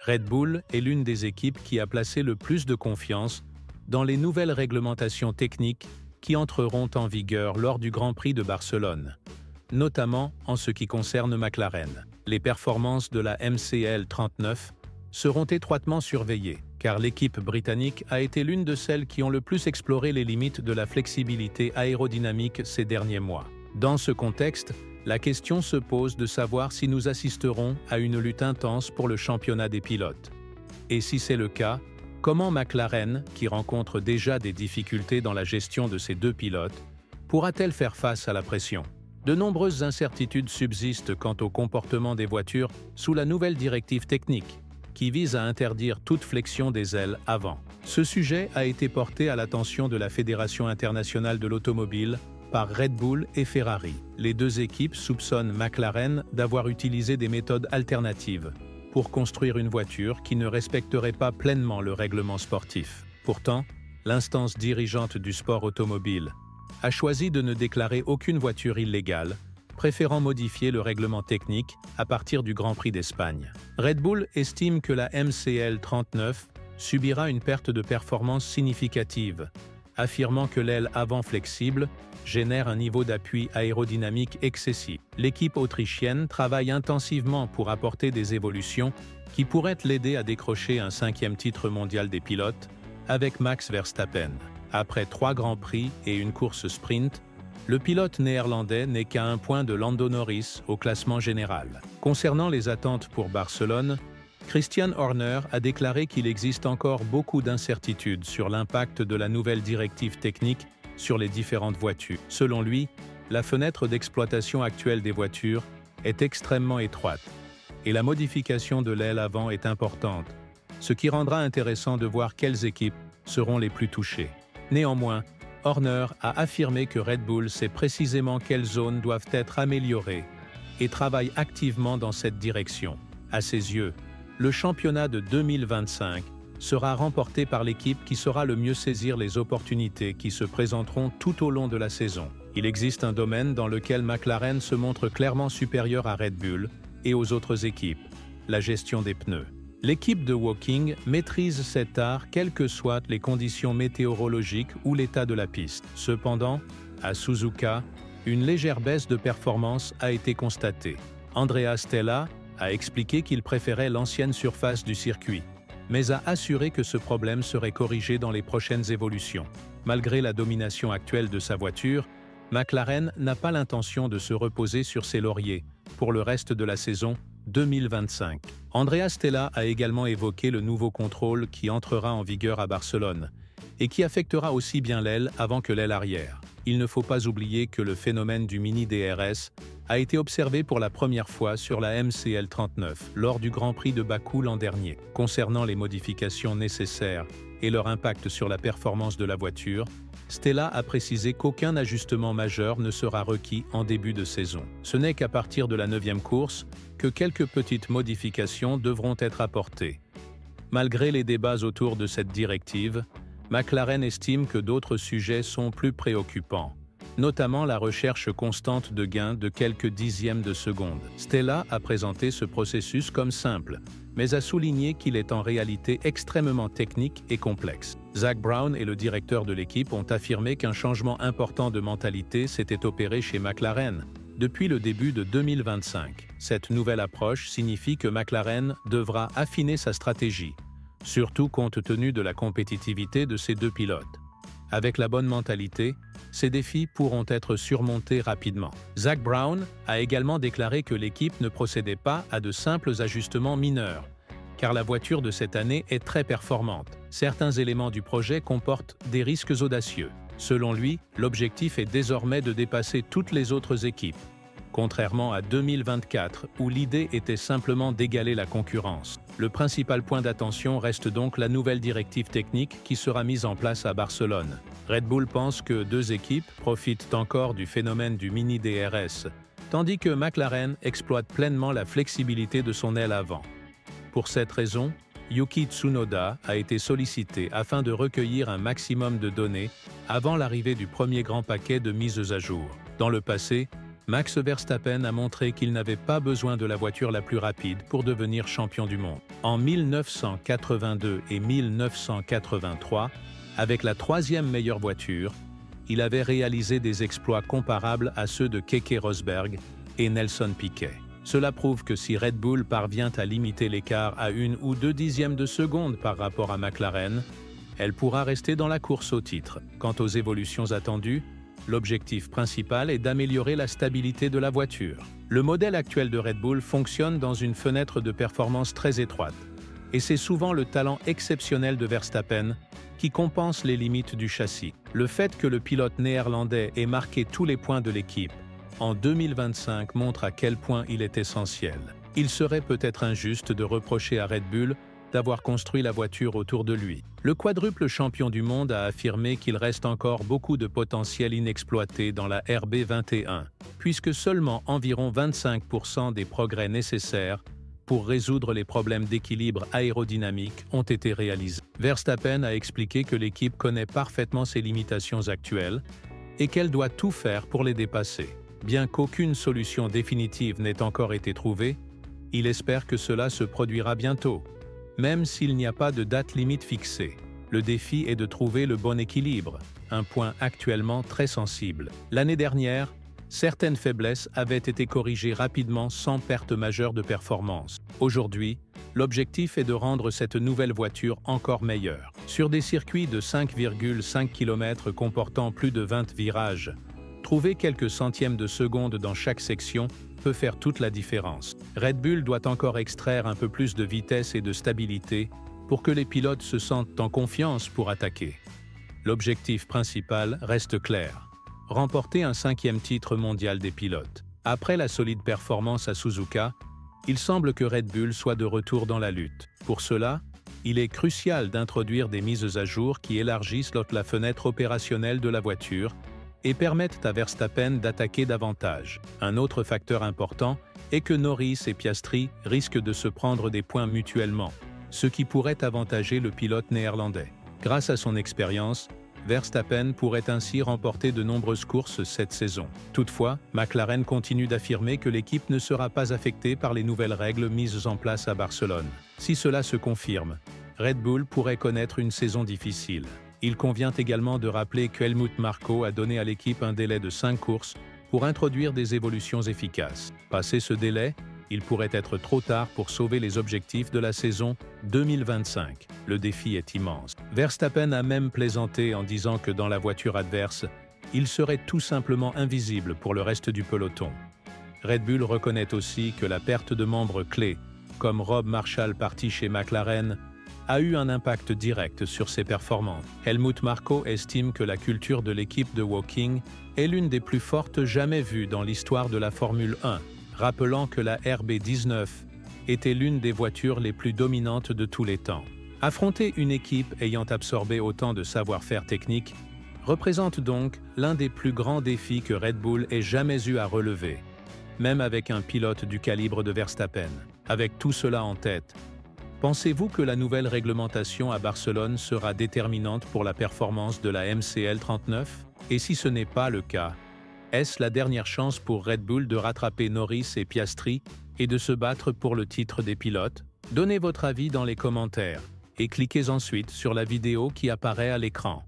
Red Bull est l'une des équipes qui a placé le plus de confiance dans les nouvelles réglementations techniques qui entreront en vigueur lors du Grand Prix de Barcelone, notamment en ce qui concerne McLaren. Les performances de la MCL 39 seront étroitement surveillées, car l'équipe britannique a été l'une de celles qui ont le plus exploré les limites de la flexibilité aérodynamique ces derniers mois. Dans ce contexte, la question se pose de savoir si nous assisterons à une lutte intense pour le championnat des pilotes. Et si c'est le cas, comment McLaren, qui rencontre déjà des difficultés dans la gestion de ses deux pilotes, pourra-t-elle faire face à la pression? De nombreuses incertitudes subsistent quant au comportement des voitures sous la nouvelle directive technique, qui vise à interdire toute flexion des ailes avant. Ce sujet a été porté à l'attention de la Fédération internationale de l'automobile par Red Bull et Ferrari. Les deux équipes soupçonnent McLaren d'avoir utilisé des méthodes alternatives pour construire une voiture qui ne respecterait pas pleinement le règlement sportif. Pourtant, l'instance dirigeante du sport automobile a choisi de ne déclarer aucune voiture illégale, préférant modifier le règlement technique à partir du Grand Prix d'Espagne. Red Bull estime que la MCL 39 subira une perte de performance significative, affirmant que l'aile avant flexible génère un niveau d'appui aérodynamique excessif. L'équipe autrichienne travaille intensivement pour apporter des évolutions qui pourraient l'aider à décrocher un 5e titre mondial des pilotes avec Max Verstappen. Après 3 grands prix et une course sprint, le pilote néerlandais n'est qu'à 1 point de Lando Norris au classement général. Concernant les attentes pour Barcelone, Christian Horner a déclaré qu'il existe encore beaucoup d'incertitudes sur l'impact de la nouvelle directive technique sur les différentes voitures. Selon lui, la fenêtre d'exploitation actuelle des voitures est extrêmement étroite et la modification de l'aile avant est importante, ce qui rendra intéressant de voir quelles équipes seront les plus touchées. Néanmoins, Horner a affirmé que Red Bull sait précisément quelles zones doivent être améliorées et travaille activement dans cette direction. À ses yeux, le championnat de 2025 sera remporté par l'équipe qui saura le mieux saisir les opportunités qui se présenteront tout au long de la saison. Il existe un domaine dans lequel McLaren se montre clairement supérieur à Red Bull et aux autres équipes, la gestion des pneus. L'équipe de Woking maîtrise cet art quelles que soient les conditions météorologiques ou l'état de la piste. Cependant, à Suzuka, une légère baisse de performance a été constatée. Andrea Stella a expliqué qu'il préférait l'ancienne surface du circuit, mais a assuré que ce problème serait corrigé dans les prochaines évolutions. Malgré la domination actuelle de sa voiture, McLaren n'a pas l'intention de se reposer sur ses lauriers pour le reste de la saison 2025. Andrea Stella a également évoqué le nouveau contrôle qui entrera en vigueur à Barcelone et qui affectera aussi bien l'aile avant que l'aile arrière. Il ne faut pas oublier que le phénomène du mini DRS a été observé pour la première fois sur la MCL 39 lors du Grand Prix de Bakou l'an dernier. Concernant les modifications nécessaires et leur impact sur la performance de la voiture, Stella a précisé qu'aucun ajustement majeur ne sera requis en début de saison. Ce n'est qu'à partir de la 9e course que quelques petites modifications devront être apportées. Malgré les débats autour de cette directive, McLaren estime que d'autres sujets sont plus préoccupants, notamment la recherche constante de gains de quelques dixièmes de seconde. Stella a présenté ce processus comme simple, mais a souligné qu'il est en réalité extrêmement technique et complexe. Zak Brown et le directeur de l'équipe ont affirmé qu'un changement important de mentalité s'était opéré chez McLaren depuis le début de 2025. Cette nouvelle approche signifie que McLaren devra affiner sa stratégie, surtout compte tenu de la compétitivité de ses deux pilotes. Avec la bonne mentalité, ces défis pourront être surmontés rapidement. Zak Brown a également déclaré que l'équipe ne procédait pas à de simples ajustements mineurs, car la voiture de cette année est très performante. Certains éléments du projet comportent des risques audacieux. Selon lui, l'objectif est désormais de dépasser toutes les autres équipes, contrairement à 2024 où l'idée était simplement d'égaler la concurrence. Le principal point d'attention reste donc la nouvelle directive technique qui sera mise en place à Barcelone. Red Bull pense que 2 équipes profitent encore du phénomène du mini DRS, tandis que McLaren exploite pleinement la flexibilité de son aile avant. Pour cette raison, Yuki Tsunoda a été sollicité afin de recueillir un maximum de données avant l'arrivée du premier grand paquet de mises à jour. Dans le passé, Max Verstappen a montré qu'il n'avait pas besoin de la voiture la plus rapide pour devenir champion du monde. En 1982 et 1983, avec la troisième meilleure voiture, il avait réalisé des exploits comparables à ceux de Keke Rosberg et Nelson Piquet. Cela prouve que si Red Bull parvient à limiter l'écart à 1 ou 2 dixièmes de seconde par rapport à McLaren, elle pourra rester dans la course au titre. Quant aux évolutions attendues, l'objectif principal est d'améliorer la stabilité de la voiture. Le modèle actuel de Red Bull fonctionne dans une fenêtre de performance très étroite, et c'est souvent le talent exceptionnel de Verstappen qui compense les limites du châssis. Le fait que le pilote néerlandais ait marqué tous les points de l'équipe en 2025 montre à quel point il est essentiel. Il serait peut-être injuste de reprocher à Red Bull d'avoir construit la voiture autour de lui. Le quadruple champion du monde a affirmé qu'il reste encore beaucoup de potentiel inexploité dans la RB21, puisque seulement environ 25% des progrès nécessaires pour résoudre les problèmes d'équilibre aérodynamique ont été réalisés. Verstappen a expliqué que l'équipe connaît parfaitement ses limitations actuelles et qu'elle doit tout faire pour les dépasser. Bien qu'aucune solution définitive n'ait encore été trouvée, il espère que cela se produira bientôt, même s'il n'y a pas de date limite fixée. Le défi est de trouver le bon équilibre, un point actuellement très sensible. L'année dernière, certaines faiblesses avaient été corrigées rapidement sans perte majeure de performance. Aujourd'hui, l'objectif est de rendre cette nouvelle voiture encore meilleure. Sur des circuits de 5,5 km comportant plus de 20 virages, trouver quelques centièmes de seconde dans chaque section peut faire toute la différence. Red Bull doit encore extraire un peu plus de vitesse et de stabilité pour que les pilotes se sentent en confiance pour attaquer. L'objectif principal reste clair: remporter un 5e titre mondial des pilotes. Après la solide performance à Suzuka, il semble que Red Bull soit de retour dans la lutte. Pour cela, il est crucial d'introduire des mises à jour qui élargissent la fenêtre opérationnelle de la voiture et permettent à Verstappen d'attaquer davantage. Un autre facteur important est que Norris et Piastri risquent de se prendre des points mutuellement, ce qui pourrait avantager le pilote néerlandais. Grâce à son expérience, Verstappen pourrait ainsi remporter de nombreuses courses cette saison. Toutefois, McLaren continue d'affirmer que l'équipe ne sera pas affectée par les nouvelles règles mises en place à Barcelone. Si cela se confirme, Red Bull pourrait connaître une saison difficile. Il convient également de rappeler que Helmut Marko a donné à l'équipe un délai de 5 courses pour introduire des évolutions efficaces. Passé ce délai, il pourrait être trop tard pour sauver les objectifs de la saison 2025. Le défi est immense. Verstappen a même plaisanté en disant que dans la voiture adverse, il serait tout simplement invisible pour le reste du peloton. Red Bull reconnaît aussi que la perte de membres clés, comme Rob Marshall parti chez McLaren, a eu un impact direct sur ses performances. Helmut Marko estime que la culture de l'équipe de Woking est l'une des plus fortes jamais vues dans l'histoire de la Formule 1, rappelant que la RB19 était l'une des voitures les plus dominantes de tous les temps. Affronter une équipe ayant absorbé autant de savoir-faire technique représente donc l'un des plus grands défis que Red Bull ait jamais eu à relever, même avec un pilote du calibre de Verstappen. Avec tout cela en tête, pensez-vous que la nouvelle réglementation à Barcelone sera déterminante pour la performance de la MCL 39? Et si ce n'est pas le cas, est-ce la dernière chance pour Red Bull de rattraper Norris et Piastri et de se battre pour le titre des pilotes? Donnez votre avis dans les commentaires et cliquez ensuite sur la vidéo qui apparaît à l'écran.